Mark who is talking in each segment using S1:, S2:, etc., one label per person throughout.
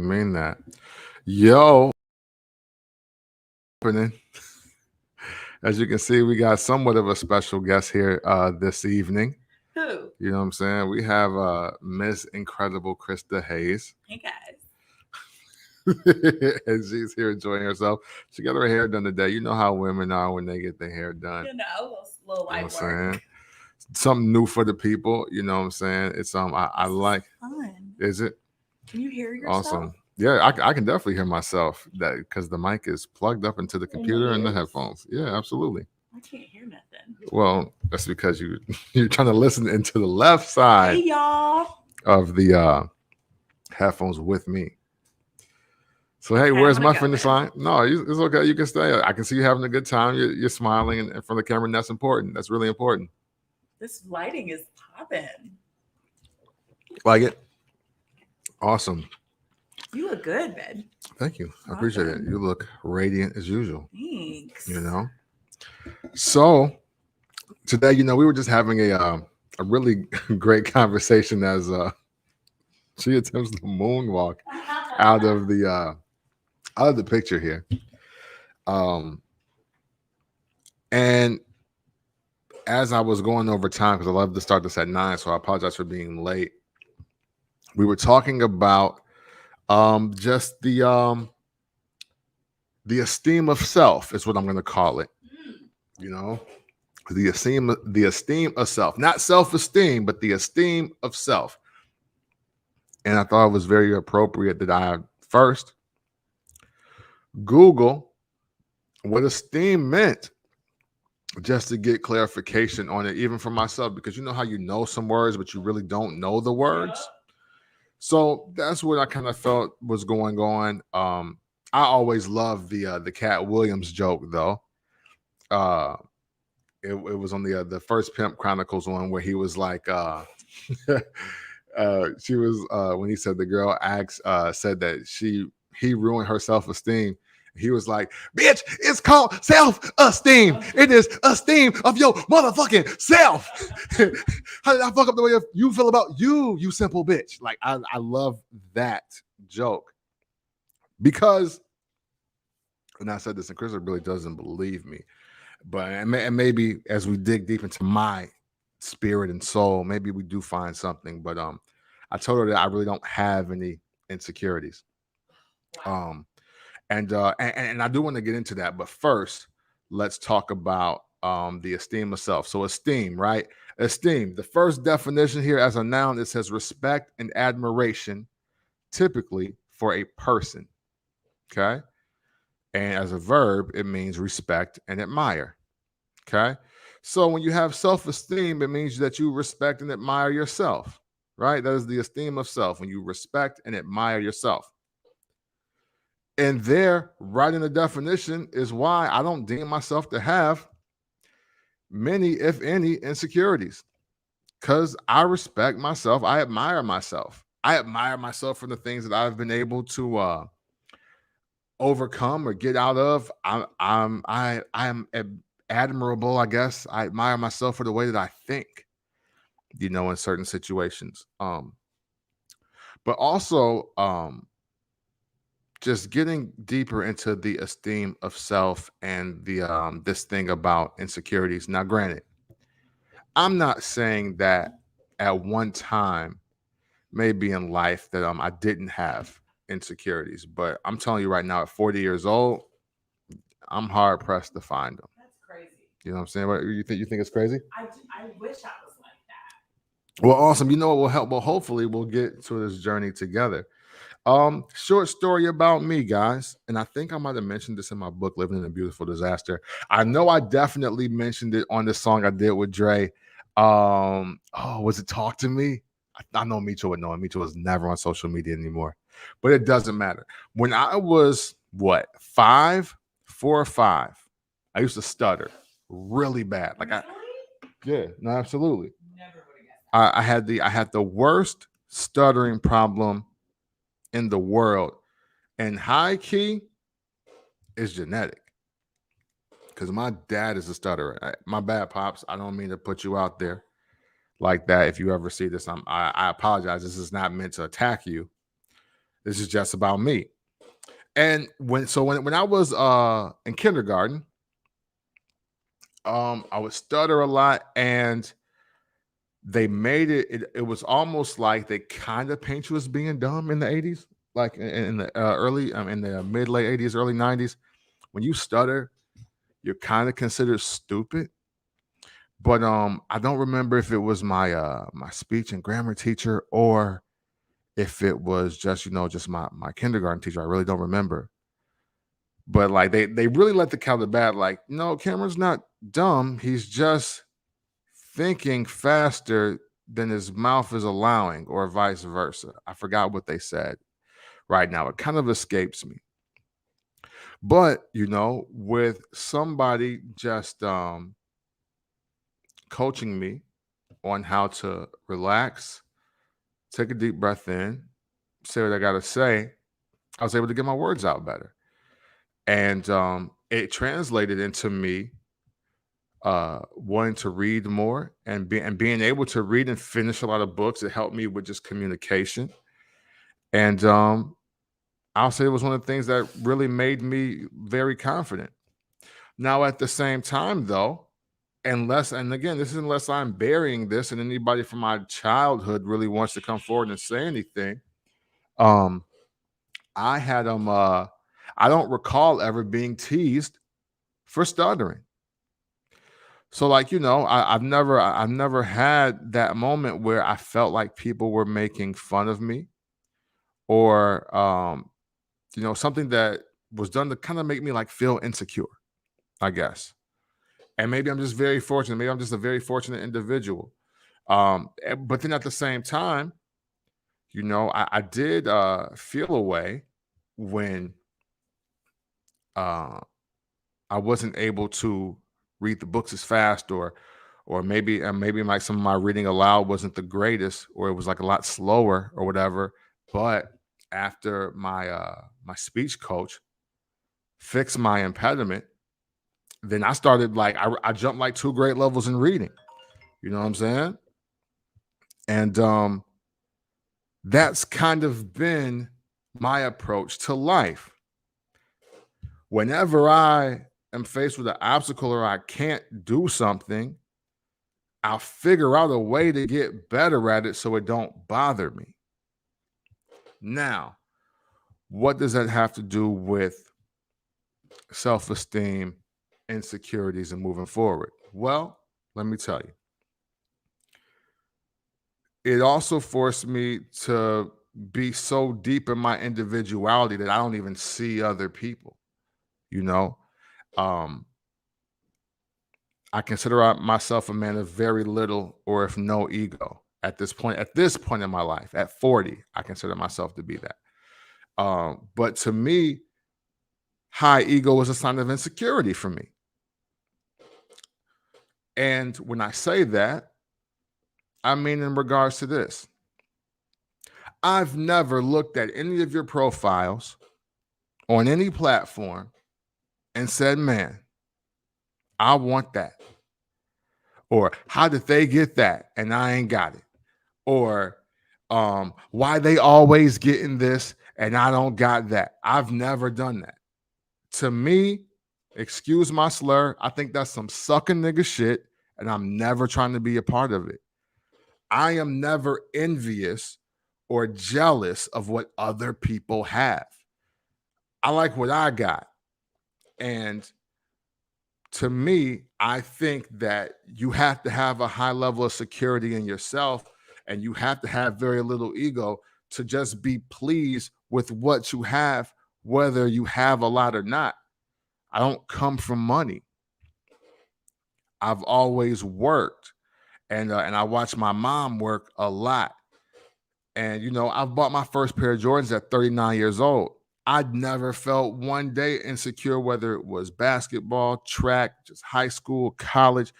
S1: mean that. Yo, opening. As you can see, we got somewhat of a special guest here this evening.
S2: Who?
S1: You know what I'm saying? We have Miss Incredible Krista Hayes.
S2: Hey guys.
S1: And she's here enjoying herself. She got her hair done today. You know how women are when they get their hair done.
S2: Little
S1: You know
S2: light
S1: what I'm
S2: work.
S1: saying? Something new for the people. You know what I'm saying? It's I
S2: This is
S1: like.
S2: fun.
S1: Is it
S2: Can you hear yourself?
S1: awesome? Yeah, I can definitely hear myself that because the mic is plugged up into the
S2: In the
S1: computer and the
S2: ears?
S1: headphones. Yeah, absolutely.
S2: I can't hear nothing.
S1: Well, that's because you're trying to listen into the left side
S2: Hey y'all.
S1: of the headphones with me. So hey,
S2: Okay, I'm
S1: where's
S2: gonna
S1: my
S2: go
S1: finish
S2: then.
S1: line? No, it's okay. You can stay. I can see you having a good time. You're smiling in front of the camera, and that's important. That's really important.
S2: This lighting is popping.
S1: Like it. Awesome.
S2: You look good, babe.
S1: Thank you. I appreciate it.
S2: Awesome.
S1: You look radiant as usual.
S2: Thanks.
S1: You know. So today, we were just having a really great conversation as she attempts to moonwalk out of the picture here. Um, and as I was going over time, because I love to start this at 9, so I apologize for being late. We were talking about just the esteem of self is what I'm going to call it. You know, the esteem of self, not self-esteem, but the esteem of self. And I thought it was very appropriate that I first Google what esteem meant just to get clarification on it, even for myself, because you know how you know some words, but you really don't know the words. So that's what I kind of felt was going on. I always loved the Cat Williams joke though. Uh, it was on the first Pimp Chronicles one where he was like, she was when he said the girl asked said that he ruined her self esteem. He was like, bitch, it's called self-esteem. It is esteem of your motherfucking self. How did I fuck up the way you feel about you simple bitch? Like, I love that joke. Because, and I said this, and Chris really doesn't believe me. But and maybe as we dig deep into my spirit and soul, maybe we do find something. But I told her that I really don't have any insecurities. And I do want to get into that, but first, let's talk about the esteem of self. So esteem, right? Esteem. The first definition here as a noun, it says respect and admiration, typically for a person. Okay. And as a verb, it means respect and admire. Okay. So when you have self-esteem, it means that you respect and admire yourself, right? That is the esteem of self, when you respect and admire yourself. And there, right in the definition, is why I don't deem myself to have many, if any, insecurities. Because I respect myself. I admire myself. I admire myself for the things that I've been able to overcome or get out of. I am admirable, I guess. I admire myself for the way that I think, in certain situations. But also, just getting deeper into the esteem of self and the this thing about insecurities. Now, granted, I'm not saying that at one time, maybe in life, that I didn't have insecurities, but I'm telling you right now, at 40 years old, I'm hard pressed to find them.
S2: That's crazy.
S1: You know what I'm saying? What you think? You think it's crazy?
S2: I wish I was like that.
S1: Well, awesome. You know what will help? Well, hopefully, we'll get to this journey together. Short story about me, guys. And I think I might have mentioned this in my book, Living in a Beautiful Disaster. I know I definitely mentioned it on the song I did with Dre. Was it Talk to Me? I know Mitchell would know. And Mitchell is never on social media anymore. But it doesn't matter. When I was 4 or 5, I used to stutter really bad. Like no, absolutely.
S2: Never would have guessed.
S1: I had the worst stuttering problem in the world, and high key is genetic, because my dad is a stutterer. My bad, pops. I don't mean to put you out there like that. If you ever see this, I apologize. This is not meant to attack you. This is just about me. And when I was in kindergarten, I would stutter a lot, and they made it was almost like they kind of paint you as being dumb in the 80s, like in the early in the mid late 80s, early 90s. When you stutter, you're kind of considered stupid. But I don't remember if it was my speech and grammar teacher, or if it was just just my kindergarten teacher. I really don't remember. But like they really let the cat out of the bag. Like, no, Cameron's not dumb. He's just thinking faster than his mouth is allowing, or vice versa. I forgot what they said right now. It kind of escapes me. But with somebody just coaching me on how to relax, take a deep breath in, say what I gotta say, I was able to get my words out better. And it translated into me wanting to read more, and being able to read and finish a lot of books. It helped me with just communication. And I'll say it was one of the things that really made me very confident. Now, at the same time, though, and again, this is unless I'm burying this and anybody from my childhood really wants to come forward and say anything. Um, I had I don't recall ever being teased for stuttering. So, like, I've never had that moment where I felt like people were making fun of me, or something that was done to kind of make me like feel insecure, I guess. And maybe I'm just very fortunate. Maybe I'm just a very fortunate individual. But then at the same time, I did feel a way when uh, I wasn't able to read the books as fast, or maybe like some of my reading aloud wasn't the greatest, or it was like a lot slower or whatever. But after my speech coach fixed my impediment, then I started like I jumped like 2 grade levels in reading. You know what I'm saying? And that's kind of been my approach to life. Whenever I am faced with an obstacle or I can't do something, I'll figure out a way to get better at it so it don't bother me. Now, what does that have to do with self-esteem, insecurities, and moving forward? Well, let me tell you. It also forced me to be so deep in my individuality that I don't even see other people. You know, um, I consider myself a man of very little or if no ego at this point. At this point in my life, at 40, I consider myself to be that. But to me, high ego is a sign of insecurity for me. And when I say that, I mean in regards to this. I've never looked at any of your profiles on any platform and said, man, I want that. Or how did they get that and I ain't got it? Or why they always getting this and I don't got that? I've never done that. To me, excuse my slur, I think that's some sucking nigga shit, and I'm never trying to be a part of it. I am never envious or jealous of what other people have. I like what I got. And to me, I think that you have to have a high level of security in yourself, and you have to have very little ego to just be pleased with what you have, whether you have a lot or not. I don't come from money. I've always worked, and I watched my mom work a lot. And I bought my first pair of Jordans at 39 years old. I'd never felt one day insecure, whether it was basketball, track, just high school, college.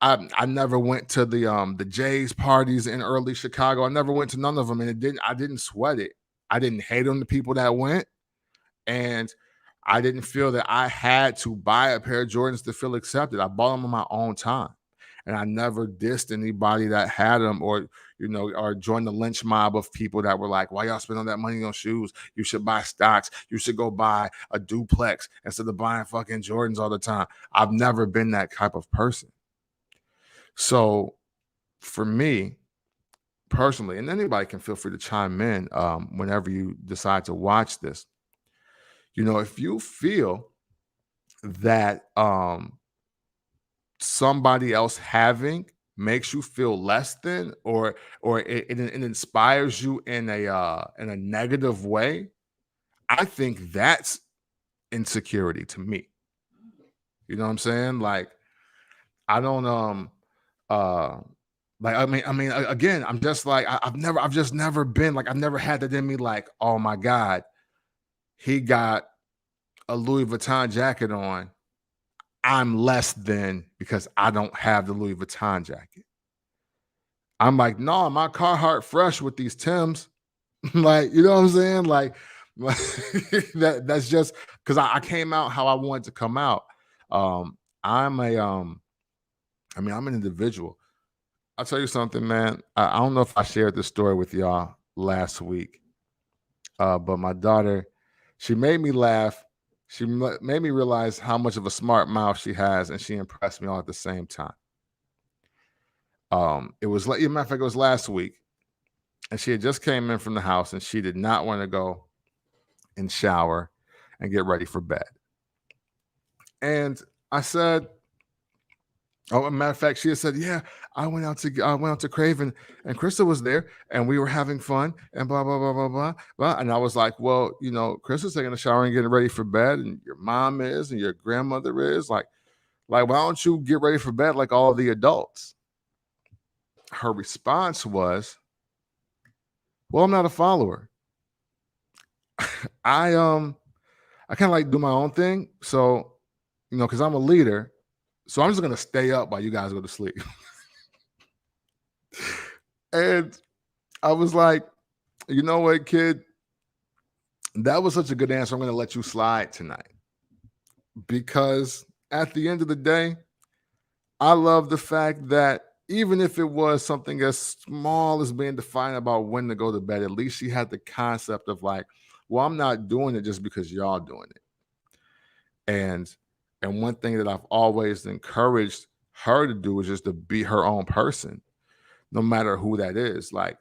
S1: I never went to the Jays parties in early Chicago. I never went to none of them, and I didn't sweat it. I didn't hate on the people that went, and I didn't feel that I had to buy a pair of Jordans to feel accepted. I bought them on my own time, and I never dissed anybody that had them, or or join the lynch mob of people that were like, why y'all spend all that money on shoes? You should buy stocks. You should go buy a duplex instead of buying fucking Jordans all the time. I've never been that type of person. So for me personally, and anybody can feel free to chime in whenever you decide to watch this, if you feel that somebody else having makes you feel less than, or it inspires you in a negative way, I think that's insecurity to me. You know what I'm saying? Like, I don't uh like, again, I'm just like, I've just never been like, I've never had that in me, like, oh my God, he got a Louis Vuitton jacket on, I'm less than because I don't have the Louis Vuitton jacket. I'm like, no, my Carhartt fresh with these Tims. Like, you know what I'm saying? Like, that's just because I came out how I wanted to come out. I'm I'm an individual. I'll tell you something, man. I don't know if I shared this story with y'all last week, but my daughter, she made me laugh. She made me realize how much of a smart mouth she has, and she impressed me all at the same time. It was like, matter of fact, it was last week, and she had just came in from the house, and she did not want to go and shower and get ready for bed. And I said, oh, matter of fact, she had said, yeah, I went out to Craven, and Krista was there, and we were having fun, and blah blah blah blah blah blah. And I was like, well, Krista's taking a shower and getting ready for bed, and your mom is, and your grandmother is. Like, why don't you get ready for bed like all the adults? Her response was, well, I'm not a follower. I kind of like do my own thing, so because I'm a leader, so I'm just gonna stay up while you guys go to sleep. And I was like, you know what, kid? That was such a good answer. I'm going to let you slide tonight. Because at the end of the day, I love the fact that even if it was something as small as being defiant about when to go to bed, at least she had the concept of like, well, I'm not doing it just because y'all doing it. And one thing that I've always encouraged her to do is just to be her own person, no matter who that is. Like,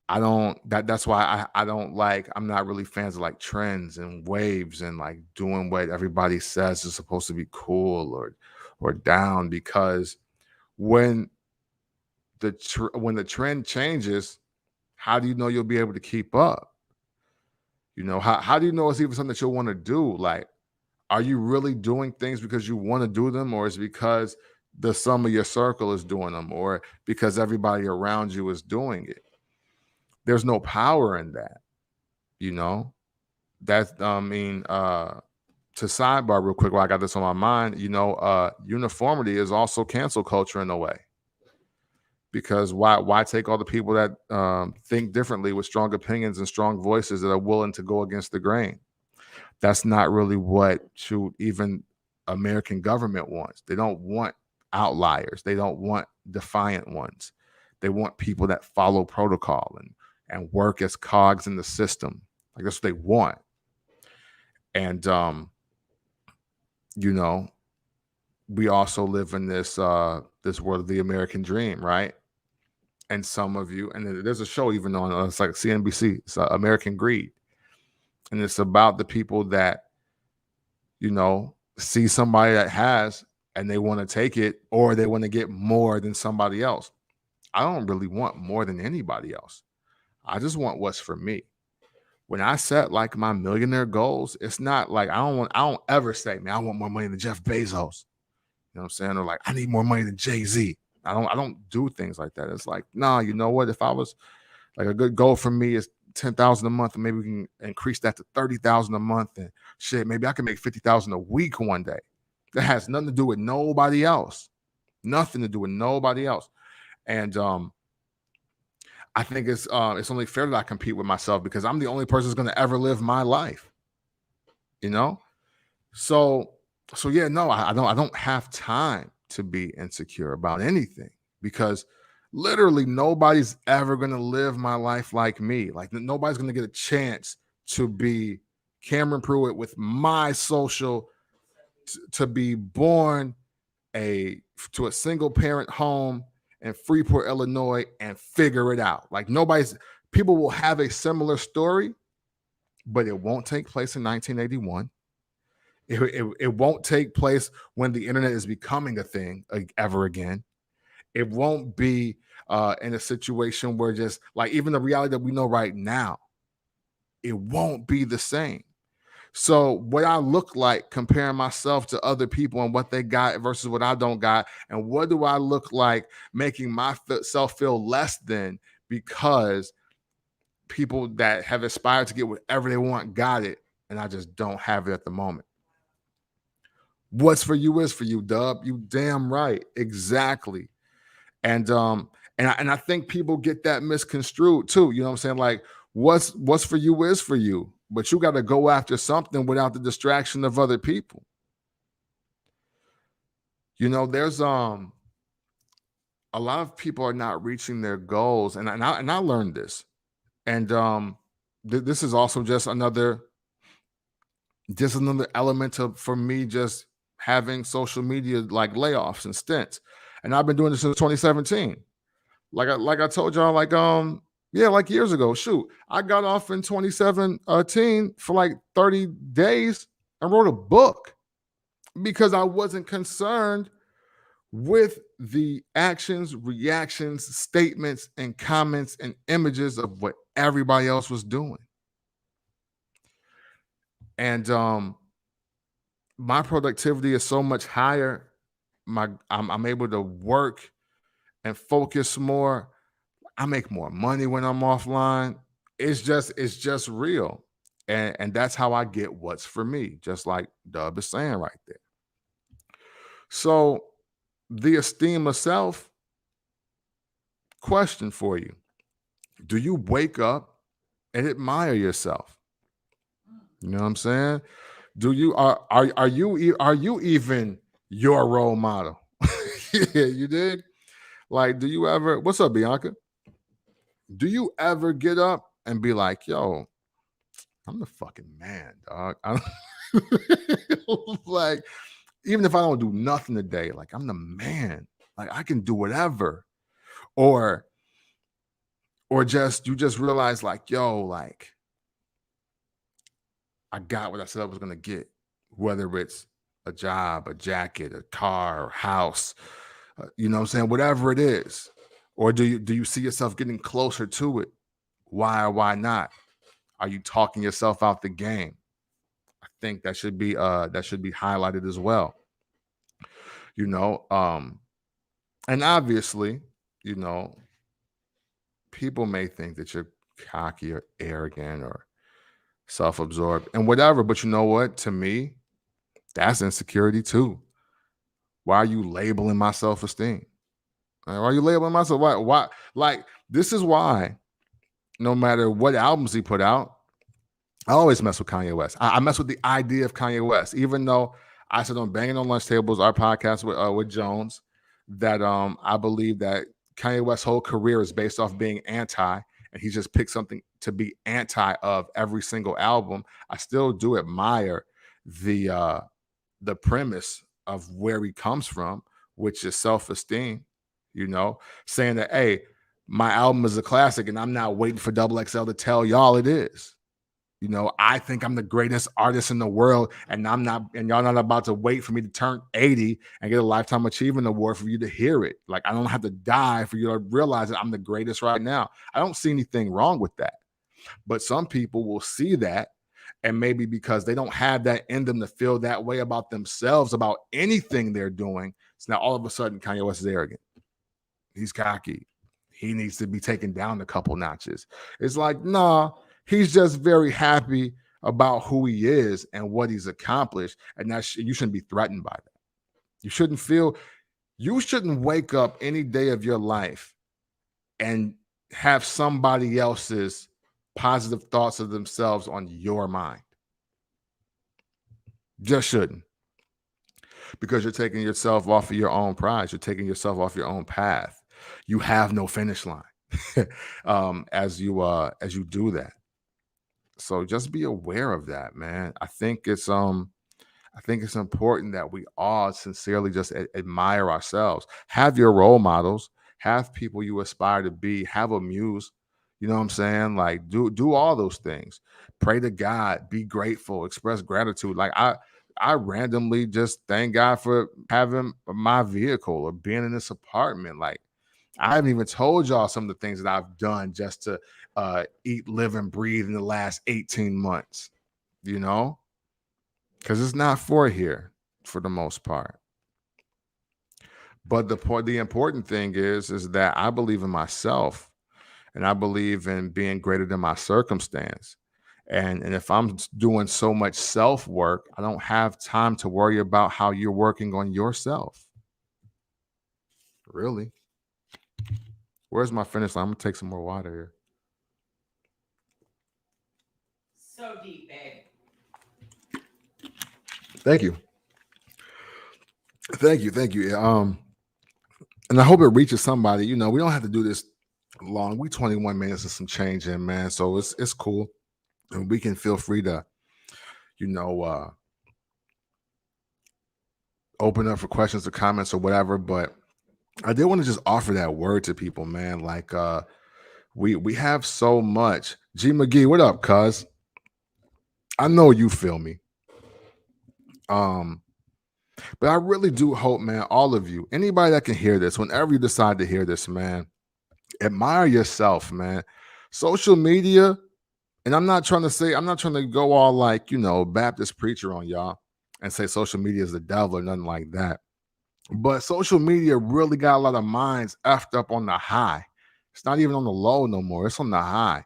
S1: that's why I don't like, I'm not really fans of like trends and waves and like doing what everybody says is supposed to be cool or down, because when the trend changes, how do you know you'll be able to keep up? How do you know it's even something that you'll want to do? Like, are you really doing things because you want to do them, or is it because the sum of your circle is doing them, or because everybody around you is doing it? There's no power in that, That's, to sidebar real quick while I got this on my mind, uniformity is also cancel culture in a way. Because why take all the people that think differently with strong opinions and strong voices that are willing to go against the grain? That's not really what even American government wants. They don't want outliers. They don't want defiant ones. They want people that follow protocol and work as cogs in the system. Like, that's what they want. And we also live in this world of the American dream, right? And some of you, and there's a show even on, it's like CNBC, it's American Greed. And it's about the people that, see somebody that has, and they want to take it, or they want to get more than somebody else. I don't really want more than anybody else. I just want what's for me. When I set like my millionaire goals, it's not like I don't ever say, man, I want more money than Jeff Bezos. You know what I'm saying? Or like, I need more money than Jay-Z. I don't do things like that. It's like, nah, you know what? If I was like, a good goal for me is 10,000 a month, and maybe we can increase that to 30,000 a month, and shit, maybe I can make 50,000 a week one day. That has nothing to do with nobody else. Nothing to do with nobody else. And I think it's only fair that I compete with myself, because I'm the only person who's going to ever live my life. So yeah, no, I don't have time to be insecure about anything, because Literally, nobody's ever going to live my life like me. Like, nobody's going to get a chance to be Cameron Pruitt with my social, to be born to a single parent home in Freeport, Illinois, and figure it out. Like, people will have a similar story, but it won't take place in 1981. It won't take place when the internet is becoming a thing ever again. It won't be in a situation where, just like, even the reality that we know right now, it won't be the same. So what I look like comparing myself to other people and what they got versus what I don't got, and what do I look like making myself feel less than because people that have aspired to get whatever they want got it, and I just don't have it at the moment. What's for you is for you, Dub. You damn right. Exactly. And I think people get that misconstrued too. You know what I'm saying? Like, what's for you is for you, but you got to go after something without the distraction of other people. You know, there's a lot of people are not reaching their goals, and I learned this, and this is also just another element for me just having social media like layoffs and stints, and I've been doing this since 2017. Like I told y'all, like yeah, like years ago. Shoot, I got off in 2017 for like 30 days and wrote a book because I wasn't concerned with the actions, reactions, statements, and comments and images of what everybody else was doing. And my productivity is so much higher. I'm able to work and focus more. I make more money when I'm offline. It's just real. And that's how I get what's for me, just like Dub is saying right there. So the esteem of self, question for you. Do you wake up and admire yourself? You know what I'm saying? Do you are you even your role model? Yeah, you dig? Like, do you ever, what's up, Bianca? Do you ever get up and be like, yo, I'm the fucking man, dog? Like, even if I don't do nothing today, like, I'm the man. Like, I can do whatever. Or just you just realize, like, yo, like, I got what I said I was gonna get, whether it's a job, a jacket, a car, house, you know what I'm saying? Whatever it is. Or do you see yourself getting closer to it? Why or why not? Are you talking yourself out the game? I think that should be highlighted as well. You know, and obviously, you know, people may think that you're cocky or arrogant or self-absorbed and whatever, but you know what? To me, that's insecurity too. Why are you labeling my self-esteem? Why are you labeling myself? Why? Like, this is why no matter what albums he put out, I always mess with Kanye West. I mess with the idea of Kanye West, even though I said on Banging on Lunch Tables, our podcast with Jones, that I believe that Kanye West's whole career is based off being anti, and he just picked something to be anti of every single album. I still do admire the premise of where he comes from, which is self-esteem. You know, saying that, hey, my album is a classic, and I'm not waiting for Double XL to tell y'all it is. You know, I think I'm the greatest artist in the world, and I'm not, and y'all not about to wait for me to turn 80 and get a Lifetime Achievement Award for you to hear it. Like, I don't have to die for you to realize that I'm the greatest right now. I don't see anything wrong with that. But some people will see that, and maybe because they don't have that in them to feel that way about themselves, about anything they're doing, so now all of a sudden Kanye West is arrogant. He's cocky. He needs to be taken down a couple notches. It's like, nah, he's just very happy about who he is and what he's accomplished. And you shouldn't be threatened by that. You shouldn't wake up any day of your life and have somebody else's positive thoughts of themselves on your mind. Just shouldn't. Because you're taking yourself off of your own prize. You're taking yourself off your own path. you have no finish line as you do that. So just be aware of that, man. I think it's important that we all sincerely just admire ourselves. Have your role models, have people you aspire to be, have a muse. You know what I'm saying? Like do all those things. Pray to God, be grateful, express gratitude. Like I randomly just thank God for having my vehicle or being in this apartment. Like I haven't even told y'all some of the things that I've done just to eat, live, and breathe in the last 18 months, you know? Because it's not for here for the most part. But the important thing is that I believe in myself and I believe in being greater than my circumstance. And if I'm doing so much self work, I don't have time to worry about how you're working on yourself. Really? Where's my finish line? I'm gonna take some more water here.
S2: So deep, babe.
S1: Thank you. Thank you. Thank you. And I hope it reaches somebody. You know, we don't have to do this long. We 21 minutes and some change in, man. So it's cool. And we can feel free to, you know, open up for questions or comments or whatever. But I did want to just offer that word to people, man. Like we have so much. G McGee, what up, cuz? I know you feel me. Um, but I really do hope, man, all of you, anybody that can hear this, whenever you decide to hear this, man, admire yourself, man. Social media, and I'm not trying to go all like, Baptist preacher on y'all and say social media is the devil or nothing like that. But social media really got a lot of minds effed up on the high. It's not even on the low no more. It's on the high.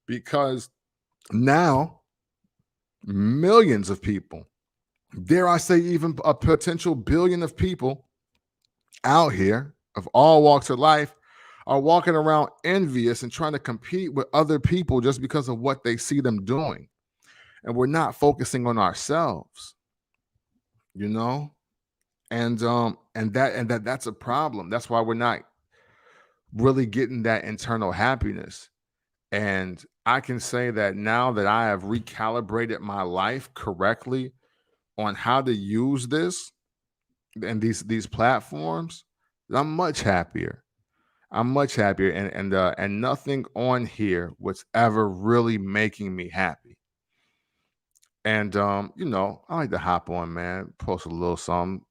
S1: Because now millions of people, dare I say even a potential billion of people out here of all walks of life are walking around envious and trying to compete with other people just because of what they see them doing. And we're not focusing on ourselves, you know? And that's a problem. That's why we're not really getting that internal happiness. And I can say that now that I have recalibrated my life correctly on how to use this and these platforms, I'm much happier. I'm much happier, and nothing on here was ever really making me happy. And I like to hop on, man, post a little something,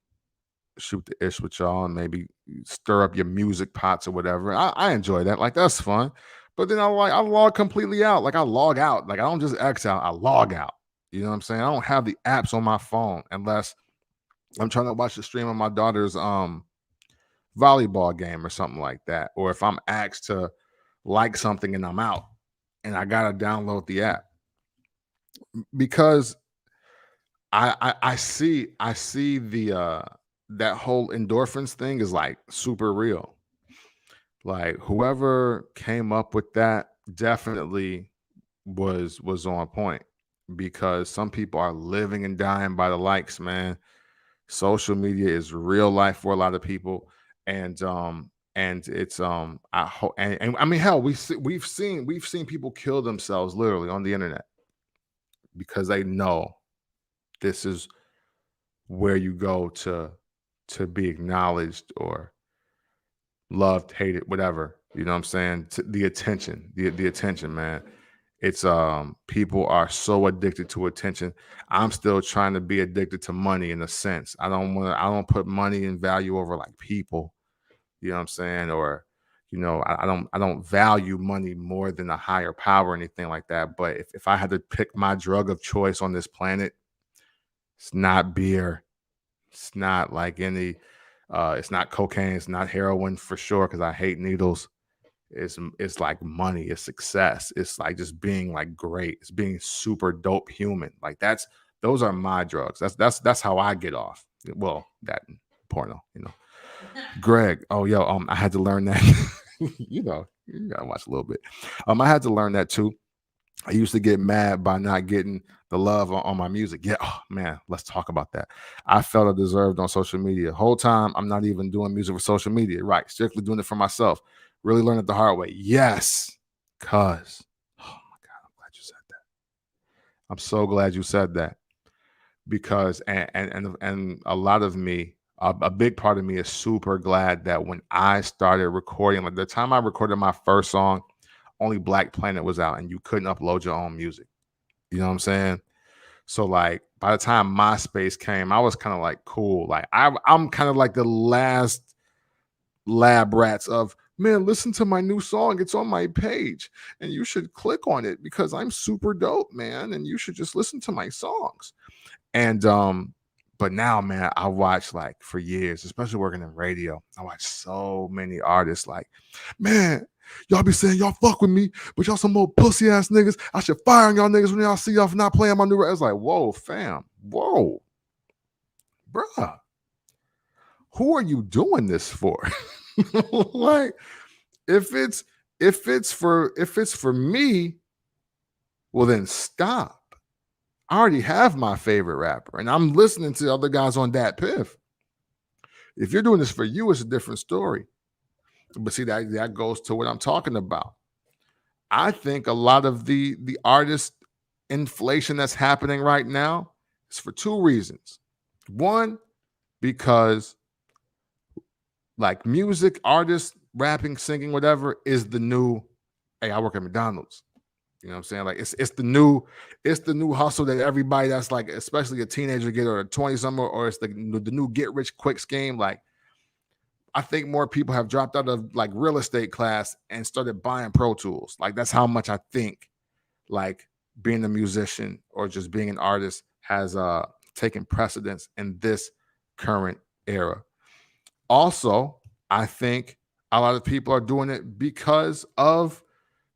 S1: shoot the ish with y'all, and maybe stir up your music pots or whatever. I enjoy that. Like that's fun. But then I log completely out. Like I log out. Like I don't just X out. I log out. You know what I'm saying? I don't have the apps on my phone unless I'm trying to watch the stream of my daughter's volleyball game or something like that. Or if I'm asked to like something and I'm out and I gotta download the app because I see the that whole endorphins thing is like super real. Like whoever came up with that definitely was on point because some people are living and dying by the likes, man. Social media is real life for a lot of people, and it's I hope and I mean hell we've seen people kill themselves literally on the internet because they know this is where you go to be acknowledged or loved, hated, whatever. You know what I'm saying? The attention, the attention, man. It's people are so addicted to attention. I'm still trying to be addicted to money in a sense. I don't put money and value over like people. You know what I'm saying? Or I don't value money more than a higher power or anything like that. But if I had to pick my drug of choice on this planet, it's not beer. It's not like any it's not cocaine, it's not heroin for sure, because I hate needles. It's like money, it's success, it's like just being like great, it's being super dope human. Like those are my drugs. That's how I get off. Well, that and porno. Greg, oh yo, I had to learn that. You gotta watch a little bit. I had to learn that too. I used to get mad by not getting the love on my music. Yeah, oh, man, let's talk about that. I felt I deserved on social media. Whole time I'm not even doing music for social media. Right, strictly doing it for myself. Really learned it the hard way. Yes, cuz. Oh my God, I'm glad you said that. I'm so glad you said that because and a lot of me, a big part of me is super glad that when I started recording, like the time I recorded my first song, only Black Planet was out, and you couldn't upload your own music. You know what I'm saying? So like by the time MySpace came, I was kind of like cool. Like I'm kind of like the last lab rats of, man, listen to my new song. It's on my page and you should click on it because I'm super dope, man. And you should just listen to my songs. And but now, man, I watch like for years, especially working in radio, I watch so many artists like, man, y'all be saying y'all fuck with me, but y'all some old pussy ass niggas. I should fire y'all niggas when y'all see y'all for not playing my new record. It's like, whoa, fam, whoa, bruh, who are you doing this for? Like, if it's for me, well then stop. I already have my favorite rapper, and I'm listening to other guys on that piff. If you're doing this for you, it's a different story. But see, that goes to what I'm talking about. I think a lot of the artist inflation that's happening right now is for two reasons. One, because like music, artists, rapping, singing, whatever, is the new, hey, I work at McDonald's. You know what I'm saying? Like it's the new hustle that everybody that's like, especially a teenager get or a 20 something, or it's the new get rich quick scheme. Like I think more people have dropped out of like real estate class and started buying Pro Tools. Like that's how much I think like being a musician or just being an artist has taken precedence in this current era. Also, I think a lot of people are doing it because of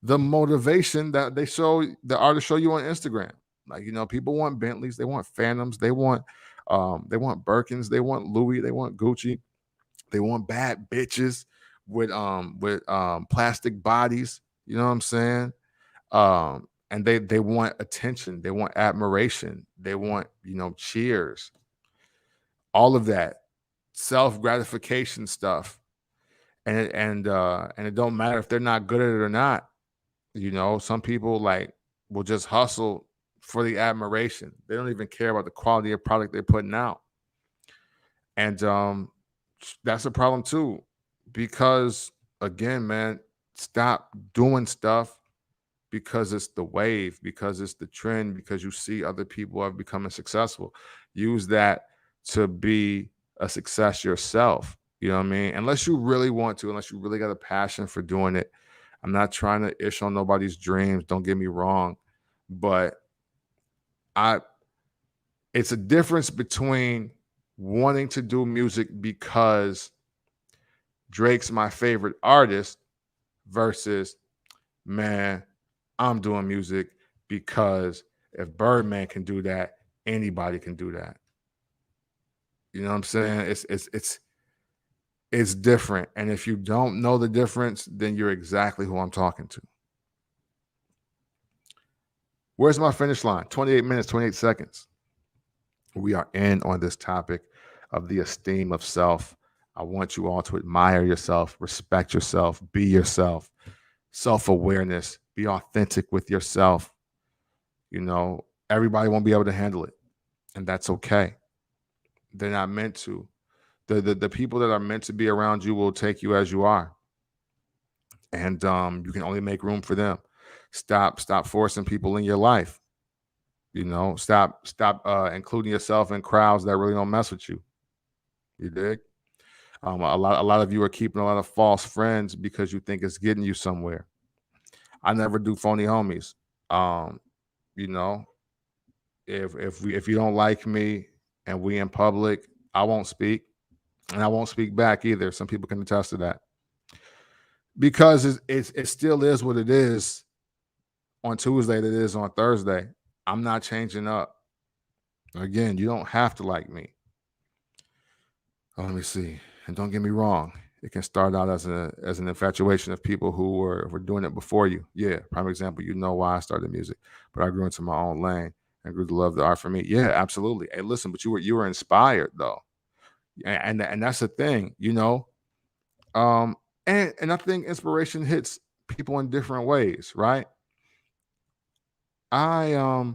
S1: the motivation that the artists show you on Instagram. Like, people want Bentleys, they want Phantoms, they want Birkins, they want Louis, they want Gucci, they want bad bitches with plastic bodies. You know what I'm saying? And they want attention, they want admiration, they want cheers, all of that self gratification stuff, and it don't matter if they're not good at it or not. Some people like will just hustle for the admiration. They don't even care about the quality of product they're putting out. And that's a problem too. Because again, man, stop doing stuff because it's the wave, because it's the trend, because you see other people are becoming successful. Use that to be a success yourself. You know what I mean? Unless you really want to, unless you really got a passion for doing it. I'm not trying to ish on nobody's dreams. Don't get me wrong. But I it's a difference between wanting to do music because Drake's my favorite artist versus, man, I'm doing music because if Birdman can do that, anybody can do that. You know what I'm saying? It's different. And if you don't know the difference, then you're exactly who I'm talking to. Where's my finish line? 28 minutes, 28 seconds. We are in on this topic of the esteem of self. I want you all to admire yourself, respect yourself, be yourself, self-awareness, be authentic with yourself. Everybody won't be able to handle it, and that's okay. They're not meant to. The people that are meant to be around you will take you as you are, and you can only make room for them. Stop forcing people in your life. Stop including yourself in crowds that really don't mess with you. You dig? A lot of you are keeping a lot of false friends because you think it's getting you somewhere. I never do phony homies. Um, you know, if you don't like me and we in public, I won't speak, and I won't speak back either. Some people can attest to that because it still is what it is on Tuesday. That it is on Thursday. I'm not changing up. Again, you don't have to like me. Oh, let me see. And don't get me wrong. It can start out as an infatuation of people who were doing it before you. Yeah, prime example. You know why I started music, but I grew into my own lane and grew to love the art for me. Yeah, absolutely. Hey, listen, but you were inspired though, and that's the thing, you know. Um, and I think inspiration hits people in different ways, right? I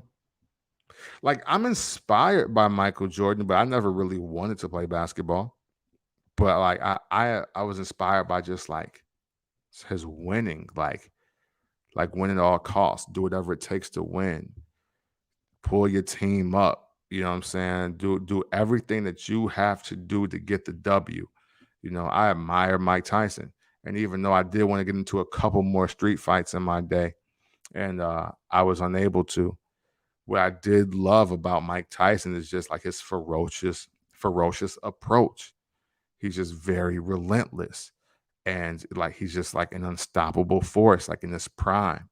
S1: like I'm inspired by Michael Jordan, but I never really wanted to play basketball. But like I was inspired by just like his winning, like win at all costs, do whatever it takes to win, pull your team up. You know what I'm saying? Do everything that you have to do to get the W. You know, I admire Mike Tyson. And even though I did want to get into a couple more street fights in my day, and I was unable to, what I did love about Mike Tyson is just like his ferocious approach. He's just very relentless. And like he's just like an unstoppable force, like in his prime.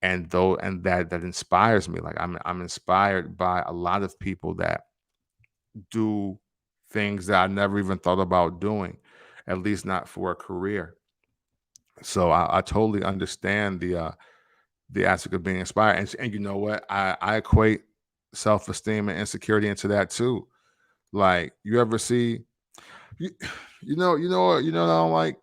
S1: And that inspires me. Like I'm inspired by a lot of people that do things that I never even thought about doing, at least not for a career. So I totally understand the aspect of being inspired. And you know what? I equate self-esteem and insecurity into that too. Like you ever see you, you know what I don't like?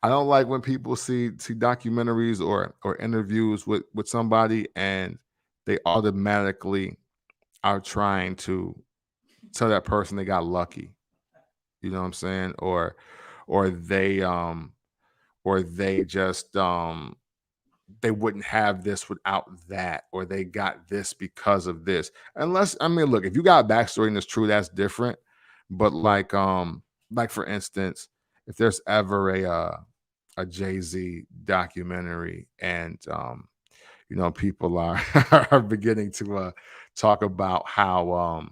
S1: I don't like when people see documentaries or interviews with somebody and they automatically are trying to tell that person they got lucky. You know what I'm saying? Or they just they wouldn't have this without that, or they got this because of this. Unless, I mean, look, if you got a backstory and it's true, that's different. But like for instance, if there's ever a Jay-Z documentary and people are are beginning to talk about how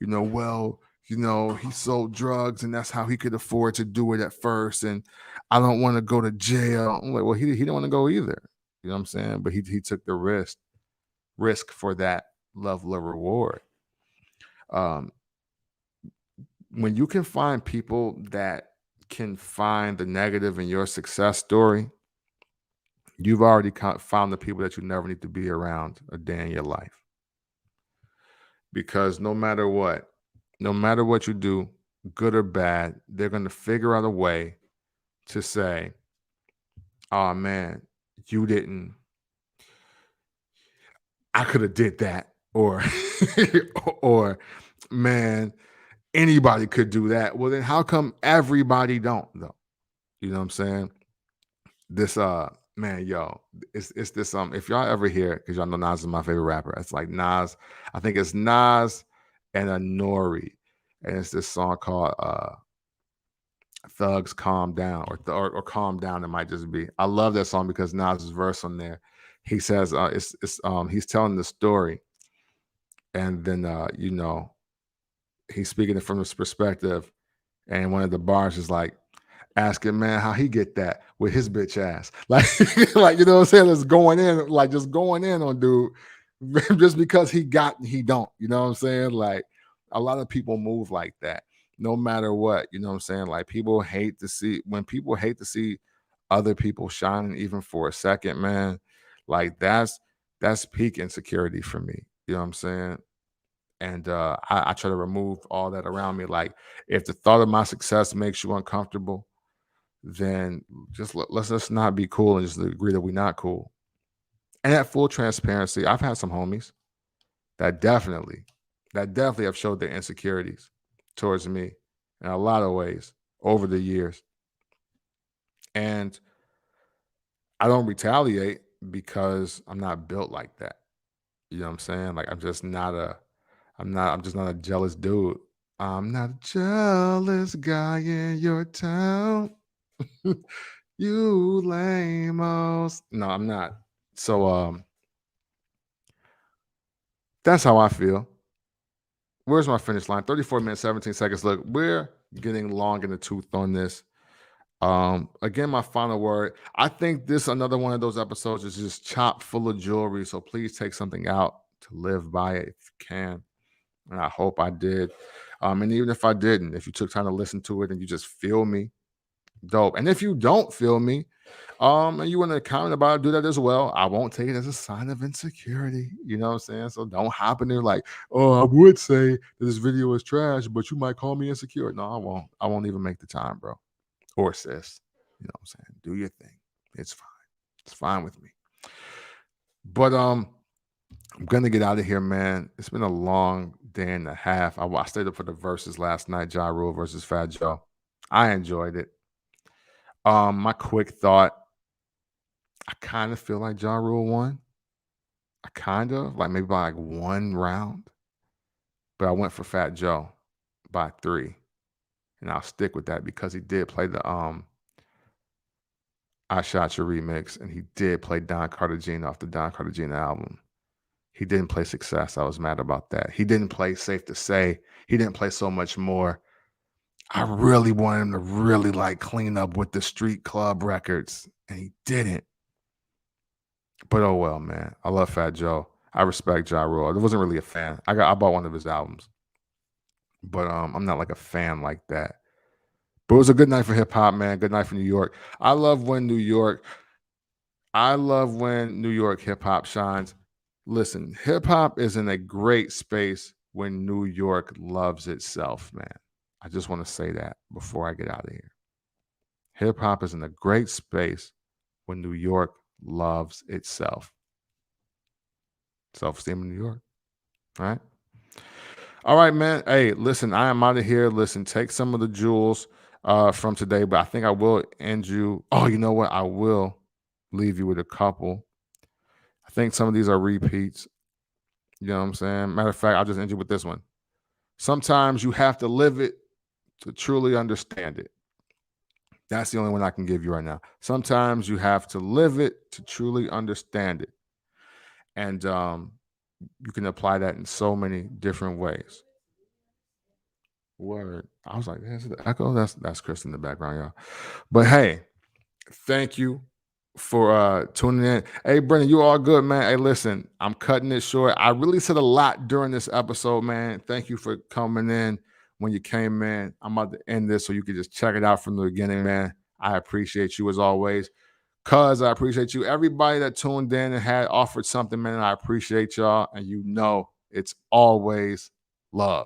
S1: well, he sold drugs and that's how he could afford to do it at first. And I don't want to go to jail. I'm like, well, he didn't want to go either. You know what I'm saying? But he took the risk for that level of reward. Um, when you can find people that can find the negative in your success story, you've already found the people that you never need to be around a day in your life. Because no matter what you do, good or bad, they're going to figure out a way to say, oh man, you didn't, I could have did that. Or, or man, anybody could do that. Well, then how come everybody don't though? You know what I'm saying? This man, yo, it's this if y'all ever hear, because y'all know Nas is my favorite rapper. It's like Nas, I think it's Nas and a Nori. And it's this song called Thugs Calm Down, or Calm Down. It might just be. I love that song because Nas's verse on there, he says it's he's telling the story, and then he's speaking it from his perspective, and one of the bars is like, asking man how he get that with his bitch ass, like like, you know what I'm saying, it's going in, like just going in on dude just because he got and he don't, you know what I'm saying? Like a lot of people move like that no matter what, you know what I'm saying? Like people hate to see other people shining even for a second, man. Like that's peak insecurity for me, you know what I'm saying? And I try to remove all that around me. Like if the thought of my success makes you uncomfortable, then just let's just not be cool and just agree that we're not cool. And at full transparency, I've had some homies that definitely have showed their insecurities towards me in a lot of ways over the years. And I don't retaliate because I'm not built like that. You know what I'm saying? Like I'm just not a jealous dude. I'm not a jealous guy in your town. You lamos. No, I'm not. So that's how I feel. Where's my finish line? 34 minutes, 17 seconds. Look, we're getting long in the tooth on this. Again, my final word. I think this another one of those episodes is just chock full of jewelry. So please take something out to live by it if you can. And I hope I did. And even if I didn't, if you took time to listen to it and you just feel me, dope. And if you don't feel me, and you want to comment about it, do that as well. I won't take it as a sign of insecurity. You know what I'm saying? So don't hop in there like, oh, I would say that this video is trash, but you might call me insecure. No, I won't. I won't even make the time, bro. Or sis. You know what I'm saying? Do your thing. It's fine. It's fine with me. But I'm gonna get out of here, man. It's been a long day and a half. I stayed up for the verses last night, Ja Rule versus Fat Joe. I enjoyed it. My quick thought, I kind of feel like Ja Rule won. I kind of, like maybe by like 1 round. But I went for Fat Joe by 3. And I'll stick with that because he did play the I Shot Your remix, and he did play Don Cartagena off the Don Cartagena album. He didn't play Success. I was mad about that. He didn't play Safe to Say. He didn't play So Much More. I really wanted him to really like clean up with the street club records, and he didn't. But oh well, man. I love Fat Joe. I respect Ja Rule. I wasn't really a fan. I bought one of his albums, but I'm not like a fan like that. But it was a good night for hip hop, man. Good night for New York. I love when New York hip hop shines. Listen, hip hop is in a great space when New York loves itself, man. I just want to say that before I get out of here. Hip hop is in a great space when New York loves itself. Self-esteem in New York. All right. All right, man. Hey, listen, I am out of here. Listen, take some of the jewels from today, but I think I will end you. Oh, you know what? I will leave you with a couple. I think some of these are repeats. You know what I'm saying? Matter of fact, I'll just end you with this one. Sometimes you have to live it to truly understand it. That's the only one I can give you right now. Sometimes you have to live it to truly understand it. And you can apply that in so many different ways. Word. I was like, there's the echo. That's Chris in the background, y'all. But hey, thank you for tuning in. Hey, Brendan, you all good, man. Hey, listen, I'm cutting it short. I really said a lot during this episode, man. Thank you for coming in when you came in. I'm about to end this so you can just check it out from the beginning, man. I appreciate you as always. Cuz I appreciate you. Everybody that tuned in and had offered something, man, I appreciate y'all. And you know it's always love.